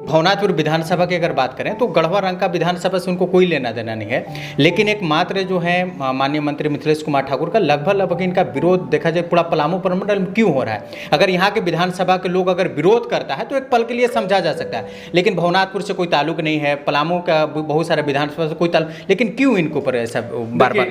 भवनाथपुर विधानसभा की अगर बात करें तो गढ़वा रंग का विधानसभा से उनको कोई लेना देना नहीं है, लेकिन एक मात्र जो है माननीय मंत्री मिथिलेश कुमार ठाकुर का लगभग इनका विरोध देखा जाए पूरा पलामू प्रमंडल में क्यों हो रहा है। अगर यहाँ के विधानसभा के लोग अगर विरोध करता है तो एक पल के लिए समझा जा सकता है, लेकिन भवनाथपुर से कोई ताल्लुक नहीं है, पलामू का बहुत सारा विधानसभा से कोई ताल्लुक, लेकिन क्यों इनको पर ऐसा बार बार।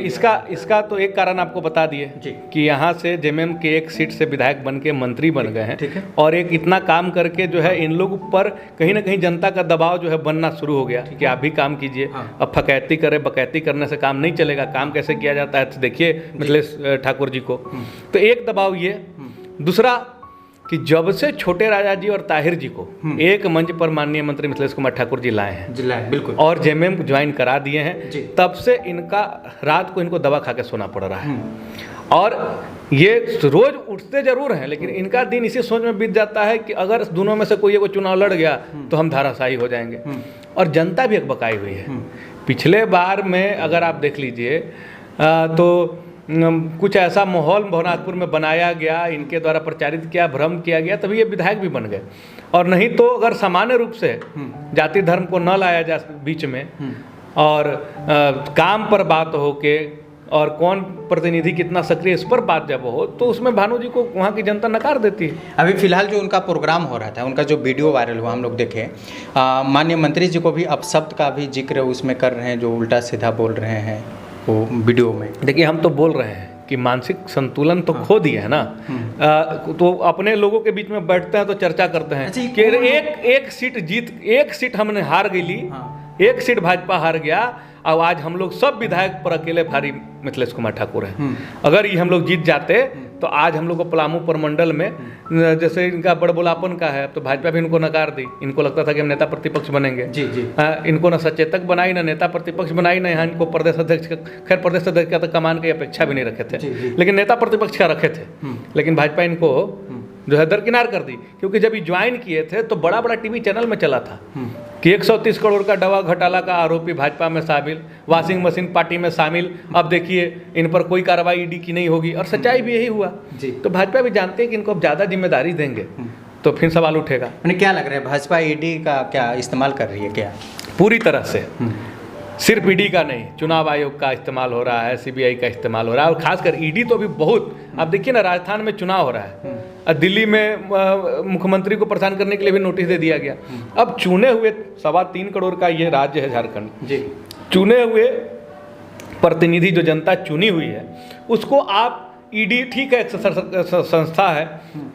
इसका तो एक कारण आपको बता दिए कि यहाँ से जेएमएम के एक सीट से विधायक बन के मंत्री बन गए हैं, और एक इतना काम करके जो है इन लोग पर कहीं ना कहीं जनता का दबाव जो है बनना शुरू हो गया कि आप भी काम कीजिए। अब फकैती करे बकैती करने से काम नहीं चलेगा, काम कैसे किया जाता है तो देखिए मिथिलेश ठाकुर जी को। तो एक दबाव ये, दूसरा कि जब से छोटे राजा जी और ताहिर जी को एक मंच पर माननीय मंत्री मिथिलेश कुमार ठाकुर जी लाए हैं बिल्कुल, और जेएमएम ज्वाइन करा दिए हैं, तब से इनका रात को इनको दवा खा के सोना पड़ रहा है। और ये रोज उठते जरूर हैं, लेकिन इनका दिन इसी सोच में बीत जाता है कि अगर दोनों में से कोई एक चुनाव लड़ गया तो हम धाराशाही हो जाएंगे। और जनता भी अकबकाई हुई है। पिछले बार में अगर आप देख लीजिए तो कुछ ऐसा माहौल भवनाथपुर में बनाया गया, इनके द्वारा प्रचारित किया, भ्रम किया गया, तभी ये विधायक भी बन गए। और नहीं तो अगर सामान्य रूप से जाति धर्म को न लाया जा बीच में और काम पर बात हो के और कौन प्रतिनिधि कितना सक्रिय इस पर बात जब हो तो उसमें भानु जी को वहाँ की जनता नकार देती है। अभी फिलहाल जो उनका प्रोग्राम हो रहा था, उनका जो वीडियो वायरल हुआ हम लोग देखे, माननीय मंत्री जी को भी अपशब्द का भी जिक्र उसमें कर रहे हैं, जो उल्टा सीधा बोल रहे हैं वो वीडियो में। देखिए हम तो बोल रहे हैं कि मानसिक संतुलन तो खो दिए है ना। तो अपने लोगों के बीच में बैठते हैं तो चर्चा करते हैं कि एक सीट हमने हार गई ली, एक सीट भाजपा हार गया, अब आज हम लोग सब विधायक पर अकेले भारी मिथिलेश कुमार ठाकुर हैं। अगर ये हम लोग जीत जाते तो आज हम लोग को पलामू प्रमंडल में जैसे इनका बड़बोलापन का है, तो भाजपा भी इनको नकार दी। इनको लगता था कि हम नेता प्रतिपक्ष बनेंगे, इनको ना सचेतक बनाई, ना नेता प्रतिपक्ष बनाई, ना यहाँ इनको प्रदेश अध्यक्ष, खैर प्रदेश अध्यक्ष का तो कमान की अपेक्षा भी नहीं रखे थे, लेकिन नेता प्रतिपक्ष का रखे थे। लेकिन भाजपा इनको जो है दरकिनार कर दी, क्योंकि जब ये ज्वाइन किए थे तो बड़ा बड़ा टीवी चैनल में चला था कि 130 करोड़ का दवा घोटाला का आरोपी भाजपा में शामिल, वॉशिंग मशीन पार्टी में शामिल, अब देखिए इन पर कोई कार्रवाई ईडी की नहीं होगी। और सच्चाई भी यही हुआ। तो भाजपा भी जानते हैं कि इनको अब ज़्यादा जिम्मेदारी देंगे तो फिर सवाल उठेगा। उन्हें क्या लग रहा है, भाजपा ईडी का क्या इस्तेमाल कर रही है क्या? पूरी तरह से, सिर्फ ईडी का नहीं, चुनाव आयोग का इस्तेमाल हो रहा है, सीबीआई का इस्तेमाल हो रहा है, और खासकर ईडी तो अभी बहुत। आप देखिए ना, राजस्थान में चुनाव हो रहा है, दिल्ली में मुख्यमंत्री को परेशान करने के लिए भी नोटिस दे दिया गया। अब चुने हुए 3.25 करोड़ का ये राज्य है झारखंड, चुने हुए प्रतिनिधि जो जनता चुनी हुई है उसको आप ईडी, ठीक है एक संस्था है,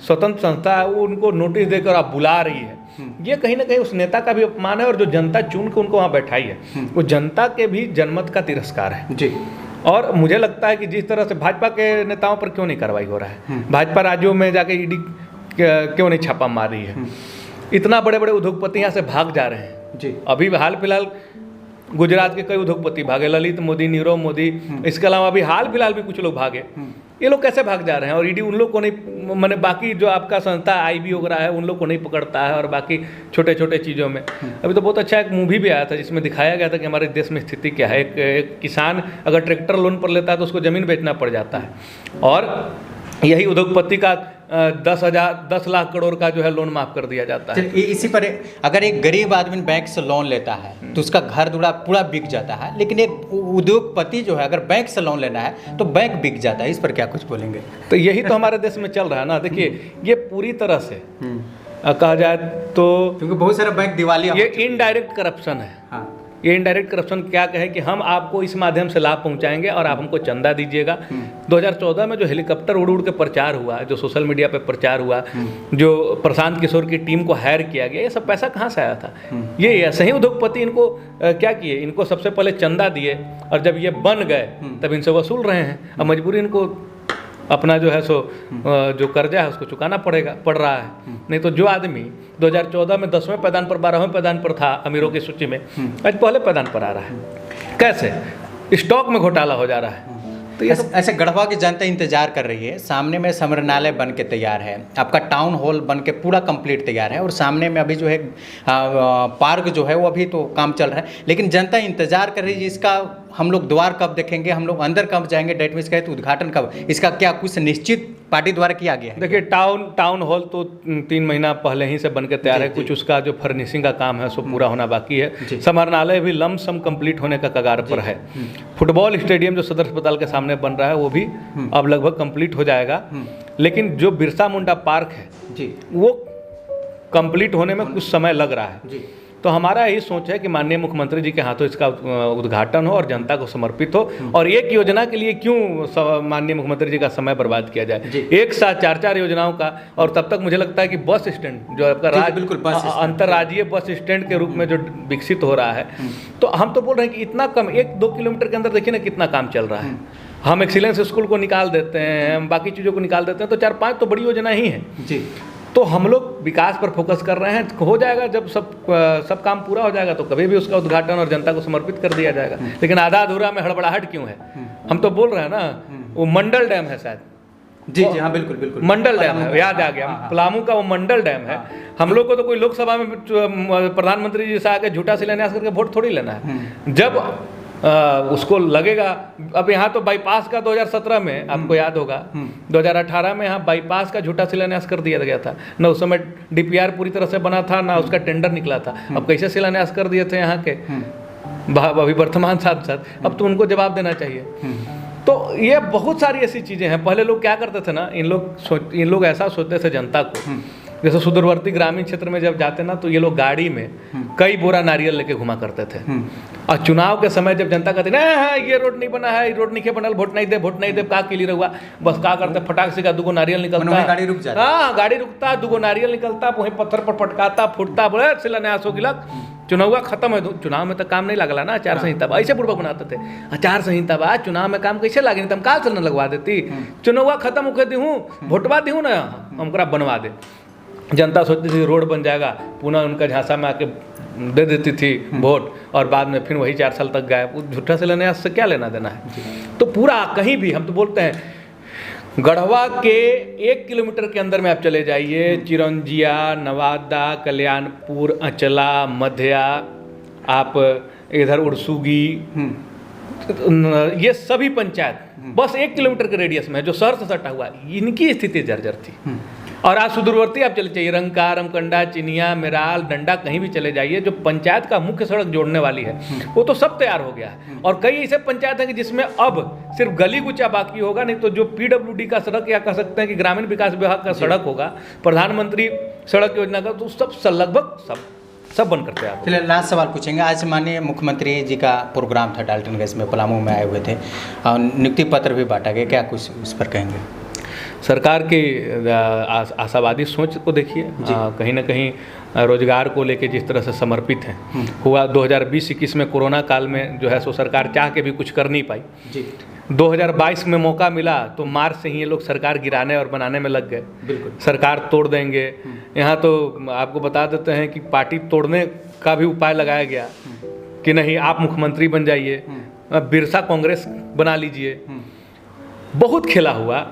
स्वतंत्र संस्था है, वो उनको नोटिस देकर आप बुला रही है, ये कहीं ना कहीं उस नेता का भी अपमान है। और जो जनता चुन के उनको वहाँ बैठाई है वो जनता के भी जनमत का तिरस्कार है जी। और मुझे लगता है कि जिस तरह से भाजपा के नेताओं पर क्यों नहीं कार्रवाई हो रहा है, भाजपा राज्यों में जाके ईडी क्यों नहीं छापा मार रही है, इतना बड़े बड़े उद्योगपति यहाँ से भाग जा रहे हैं जी। अभी हाल फिलहाल गुजरात के कई उद्योगपति भागे, ललित मोदी, नीरव मोदी, इसके अलावा अभी हाल फिलहाल भी कुछ लोग भागे। ये लोग कैसे भाग जा रहे हैं और ईडी उन लोग को नहीं, मैंने बाकी जो आपका संस्था आईबी वगैरह है उन लोग को नहीं पकड़ता है। और बाकी छोटे छोटे चीज़ों में अभी तो बहुत अच्छा एक मूवी भी आया था जिसमें दिखाया गया था कि हमारे देश में स्थिति क्या है। एक किसान अगर ट्रैक्टर लोन पर लेता है तो उसको ज़मीन बेचना पड़ जाता है, और यही उद्योगपति का 10 लाख करोड़ का जो है लोन माफ कर दिया जाता है। इसी पर अगर एक गरीब आदमी बैंक से लोन लेता है तो उसका घर दुड़ा पूरा बिक जाता है, लेकिन एक उद्योगपति जो है अगर बैंक से लोन लेना है तो बैंक बिक जाता है। इस पर क्या कुछ बोलेंगे? तो यही तो हमारे देश में चल रहा है ना। देखिए ये पूरी तरह से कहा जाए तो, क्योंकि बहुत सारे बैंक दिवालिया, ये इनडायरेक्ट करप्शन है। हाँ। ये इनडायरेक्ट करप्शन क्या कहे कि हम आपको इस माध्यम से लाभ पहुंचाएंगे और आप हमको चंदा दीजिएगा। 2014 में जो हेलीकॉप्टर उड़ के प्रचार हुआ, जो सोशल मीडिया पे प्रचार हुआ, जो प्रशांत किशोर की टीम को हायर किया गया, ये सब पैसा कहाँ से आया था? ये ऐसे ही उद्योगपति इनको क्या किए, इनको सबसे पहले चंदा दिए और जब ये बन गए तब इनसे वसूल रहे हैं। अब मजबूरी इनको अपना जो है सो जो कर्जा है उसको चुकाना पड़ रहा है। नहीं तो जो आदमी 2014 में 10वें पैदान पर 12वें पैदान पर था अमीरों की सूची में, आज पहले पैदान पर आ रहा है। कैसे? स्टॉक में घोटाला हो जा रहा है। तो ये ऐसे गढ़वा की जनता इंतजार कर रही है। सामने में समरनालय बन के तैयार है, आपका टाउन हॉल बन के पूरा कंप्लीट तैयार है, और सामने में अभी जो है पार्क जो है वो अभी तो काम चल रहा है, लेकिन जनता इंतजार कर रही है इसका हम लोग द्वार कब देखेंगे, हम लोग अंदर कब जाएंगे, डेट मीन्स कहे तो उद्घाटन कब, इसका क्या कुछ निश्चित पार्टी द्वारा किया गया है? देखिए टाउन हॉल तो 3 महीना पहले ही से बन के तैयार है, कुछ उसका जो फर्निशिंग का काम है सो पूरा होना बाकी है। समाहरणालय भी लमसम कंप्लीट होने का कगार पर है। फुटबॉल स्टेडियम जो सदर अस्पताल के सामने बन रहा है वो भी अब लगभग कंप्लीट हो जाएगा। लेकिन जो बिरसा मुंडा पार्क है वो कंप्लीट होने में कुछ समय लग रहा है। तो हमारा यही सोच है कि माननीय मुख्यमंत्री जी के हाथों इसका उद्घाटन हो और जनता को समर्पित हो। और एक योजना के लिए क्यों माननीय मुख्यमंत्री जी का समय बर्बाद किया जाए, एक साथ 4 योजनाओं का। और तब तक मुझे लगता है कि बस स्टैंड जो आपका बिल्कुल अंतर्राज्यीय बस स्टैंड के रूप में जो विकसित हो रहा है, तो हम तो बोल रहे हैं कि इतना कम 1-2 किलोमीटर के अंदर देखिए ना कितना काम चल रहा है। हम एक्सीलेंस स्कूल को निकाल देते हैं, हम बाकी चीज़ों को निकाल देते हैं, तो 4-5 तो बड़ी योजना ही है जी। तो हम लोग विकास पर फोकस कर रहे हैं। हो जाएगा जब सब काम पूरा हो जाएगा तो कभी भी उसका उद्घाटन और जनता को समर्पित कर दिया जाएगा। लेकिन आधा अधूरा में हड़बड़ाहट क्यों है? हम तो बोल रहे हैं ना, वो मंडल डैम है शायद। जी हाँ, बिल्कुल मंडल डैम है, याद आ गया। पलामू का वो मंडल डैम है। हम लोग को तो कोई लोकसभा में प्रधानमंत्री जी से आके झूठा शिलान्यास करके वोट थोड़ी लेना है। जब उसको लगेगा, अब यहाँ तो बाईपास का 2017 में आपको याद होगा, 2018 में यहाँ बाईपास का झूठा शिलान्यास कर दिया गया था ना। उस समय DPR पूरी तरह से बना था ना, उसका टेंडर निकला था। अब कैसे शिलान्यास कर दिए थे यहाँ के अभी वर्तमान सांसद, अब तो उनको जवाब देना चाहिए। तो ये बहुत सारी ऐसी चीज़ें हैं। पहले लोग क्या करते थे ना, इन लोग ऐसा सोचते थे जनता को, जैसे सुदूरवर्ती ग्रामीण क्षेत्र में जब जाते ना तो ये लोग गाड़ी में कई बोरा नारियल लेके घुमा करते थे। और चुनाव के समय जब जनता कहती ना ये रोड नहीं बना है, ये रोड नहीं बनल, वोट नहीं दे का के लिए रहुआ, बस का करते फटाक से का 2 नारियल निकलता, गाड़ी रुक जाती। हाँ, गाड़ी रुकता, 2 नारियल निकलता, वहीं पत्थर पर पटकाता, फूटता, बोले शिलान्यास हो गिलक, चुनाव खत्म है। चुनाव में तो काम नहीं लगला ना, आचार संहिता ऐसे पूर्वक बनाते थे। आचार संहिता बा चुनाव में काम कैसे लागे, तुम काल से न लगवा देती, चुनाव खत्म होके दी हूँ, वोटवा दी हूँ ना, हमको बनवा दे। जनता सोचती थी रोड बन जाएगा, पुनः उनका झांसा में आके दे देती थी वोट, और बाद में फिर वही 4 साल तक गायब। झूठा शिलान्यास से क्या लेना देना है? तो पूरा कहीं भी हम तो बोलते हैं, गढ़वा के 1 किलोमीटर के अंदर में आप चले जाइए, चिरंजिया, नवादा, कल्याणपुर, अंचला, मध्या, आप इधर उड़सुगी, ये सभी पंचायत बस 1 किलोमीटर के रेडियस में है, जो शहर से सटा हुआ है। इनकी स्थिति जर्जर थी। और आज सुदूरवर्ती आप चले जाइए, रंका, रमकंडा, चिनिया, मेराल, डंडा, कहीं भी चले जाइए, जो पंचायत का मुख्य सड़क जोड़ने वाली है वो तो सब तैयार हो गया है। और कई ऐसे पंचायत हैं कि जिसमें अब सिर्फ गली कुचा बाकी होगा, नहीं तो जो PWD का सड़क, या कह सकते हैं कि ग्रामीण विकास विभाग का सड़क होगा, प्रधानमंत्री सड़क योजना का, तो सब लगभग सब बन करते हैं। चलिए लास्ट सवाल पूछेंगे। आज माननीय मुख्यमंत्री जी का प्रोग्राम था डाल्टनगंज में, पलामू में आए हुए थे, और नियुक्ति पत्र भी बांटा गया, क्या कुछ इस पर कहेंगे? सरकार की आशावादी सोच को देखिए, कहीं ना कहीं रोजगार को लेके जिस तरह से समर्पित हैं हुआ। 2020-21 में कोरोना काल में जो है सो सरकार चाह के भी कुछ कर नहीं पाई जी। 2022 में मौका मिला तो मार्च से ही ये लोग सरकार गिराने और बनाने में लग गए। बिल्कुल, सरकार तोड़ देंगे। यहाँ तो आपको बता देते हैं कि पार्टी तोड़ने का भी उपाय लगाया गया कि नहीं, आप मुख्यमंत्री बन जाइए, बिरसा कांग्रेस बना लीजिए। बहुत खेला हुआ।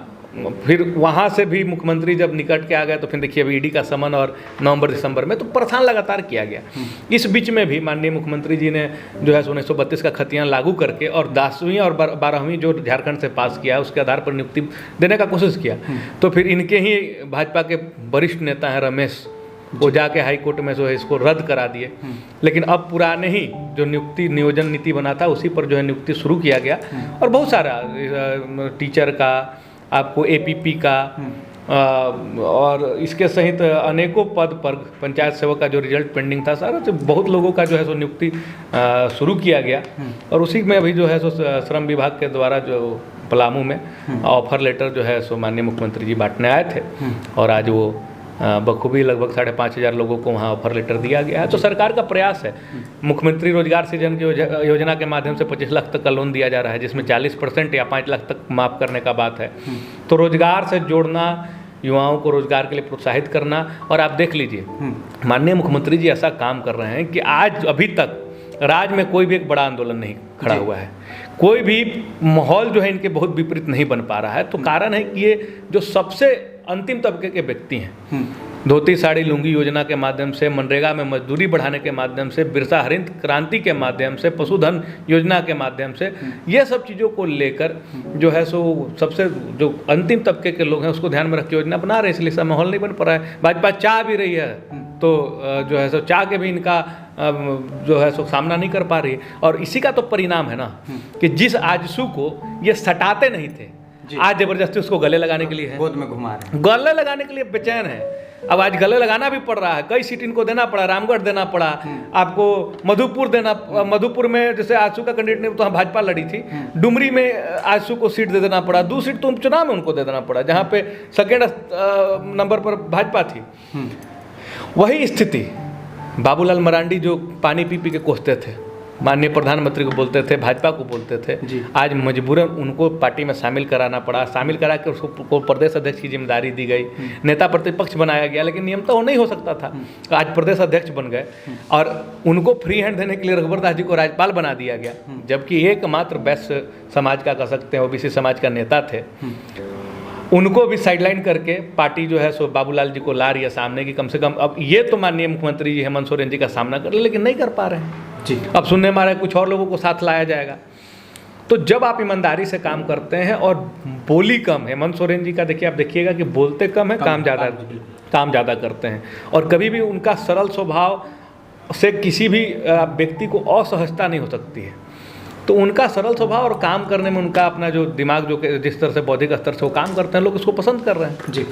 फिर वहाँ से भी मुख्यमंत्री जब निकट के आ गए तो फिर देखिए अभी ED का समन, और नवंबर-दिसंबर में तो परेशान लगातार किया गया। इस बीच में भी माननीय मुख्यमंत्री जी ने जो है 1932 का खतियान लागू करके और 10वीं और 12वीं जो झारखंड से पास किया है उसके आधार पर नियुक्ति देने का कोशिश किया। तो फिर इनके ही भाजपा के वरिष्ठ नेता हैं रमेश, वो जाके हाई कोर्ट में जो है इसको रद्द करा दिए। लेकिन अब पुराने ही जो नियुक्ति नियोजन नीति बना था उसी पर जो है नियुक्ति शुरू किया गया। और बहुत सारा टीचर का, आपको APP का, और इसके सहित अनेकों पद पर पंचायत सेवक का जो रिजल्ट पेंडिंग था, सारा तो बहुत लोगों का जो है सो नियुक्ति शुरू किया गया। और उसी में अभी जो है सो श्रम विभाग के द्वारा जो पलामू में ऑफर लेटर जो है सो माननीय मुख्यमंत्री जी बांटने आए थे, और आज वो बखूबी लगभग 5,500 लोगों को वहाँ ऑफर लेटर दिया गया है। तो सरकार का प्रयास है। मुख्यमंत्री रोजगार सृजन की योजना के माध्यम से 25 लाख तक का लोन दिया जा रहा है, जिसमें 40% या 5 लाख तक माफ़ करने का बात है। तो रोजगार से जोड़ना, युवाओं को रोजगार के लिए प्रोत्साहित करना। और आप देख लीजिए माननीय मुख्यमंत्री जी ऐसा काम कर रहे हैं कि आज अभी तक राज्य में कोई भी एक बड़ा आंदोलन नहीं खड़ा हुआ है, कोई भी माहौल जो है इनके बहुत विपरीत नहीं बन पा रहा है। तो कारण है कि ये जो सबसे अंतिम तबके के व्यक्ति हैं धोती साड़ी लुंगी योजना के माध्यम से, मनरेगा में मजदूरी बढ़ाने के माध्यम से, बिरसा हरित क्रांति के माध्यम से, पशुधन योजना के माध्यम से, ये सब चीज़ों को लेकर जो है सो सबसे जो अंतिम तबके के लोग हैं उसको ध्यान में रख के योजना बना रहे हैं, इसलिए सब माहौल नहीं बन पा रहा है। भाजपा चाह भी रही है तो जो है सो चाह के भी इनका जो है सो सामना नहीं कर पा रही है। और इसी का तो परिणाम है ना कि जिस आजसू को ये सटाते नहीं थे, आज जबरदस्ती उसको गले लगाने के लिए है, गोद में घुमा रहे हैं, गले लगाने के लिए बेचैन है। अब आज गले लगाना भी पड़ रहा है, कई सीट इनको देना पड़ा, रामगढ़ देना पड़ा, आपको मधुपुर देना, मधुपुर में जैसे आजसू का कैंडिडेट ने तो भाजपा लड़ी थी, डुमरी में आजसू को सीट दे देना पड़ा, 2 सीट तो उपचुनाव में उनको दे देना पड़ा जहाँ पे सेकेंड नंबर पर भाजपा थी। वही स्थिति बाबूलाल मरांडी जो पानी पी पी के कोसते थे, माननीय प्रधानमंत्री को बोलते थे, भाजपा को बोलते थे, आज मजबूरन उनको पार्टी में शामिल कराना पड़ा, शामिल करा के उसको प्रदेश अध्यक्ष की जिम्मेदारी दी गई, नेता प्रतिपक्ष बनाया गया, लेकिन नियम तो नहीं हो सकता था। आज प्रदेश अध्यक्ष बन गए और उनको फ्री हैंड देने के लिए रघुवर दास जी को राज्यपाल बना दिया गया, जबकि एकमात्र वैश्य समाज का कह सकते हैं, ओबीसी समाज का नेता थे। उनको भी साइडलाइन करके पार्टी जो है सो बाबूलाल जी को ला रही है सामने की, कम से कम अब ये तो माननीय मुख्यमंत्री जी हेमंत सोरेन जी का सामना कर ले, लेकिन नहीं कर पा रहे हैं जी। अब सुनने में आ रहा है कुछ और लोगों को साथ लाया जाएगा। तो जब आप ईमानदारी से काम करते हैं और बोली कम, हेमंत सोरेन जी का देखिए, आप देखिएगा कि बोलते कम है, काम ज़्यादा करते हैं, और कभी भी उनका सरल स्वभाव से किसी भी व्यक्ति को असहजता नहीं हो सकती है। तो उनका सरल स्वभाव और काम करने में उनका अपना जो दिमाग जो जिस तरह से बौद्धिक स्तर से वो काम करते हैं, लोग उसको पसंद कर रहे हैं जी।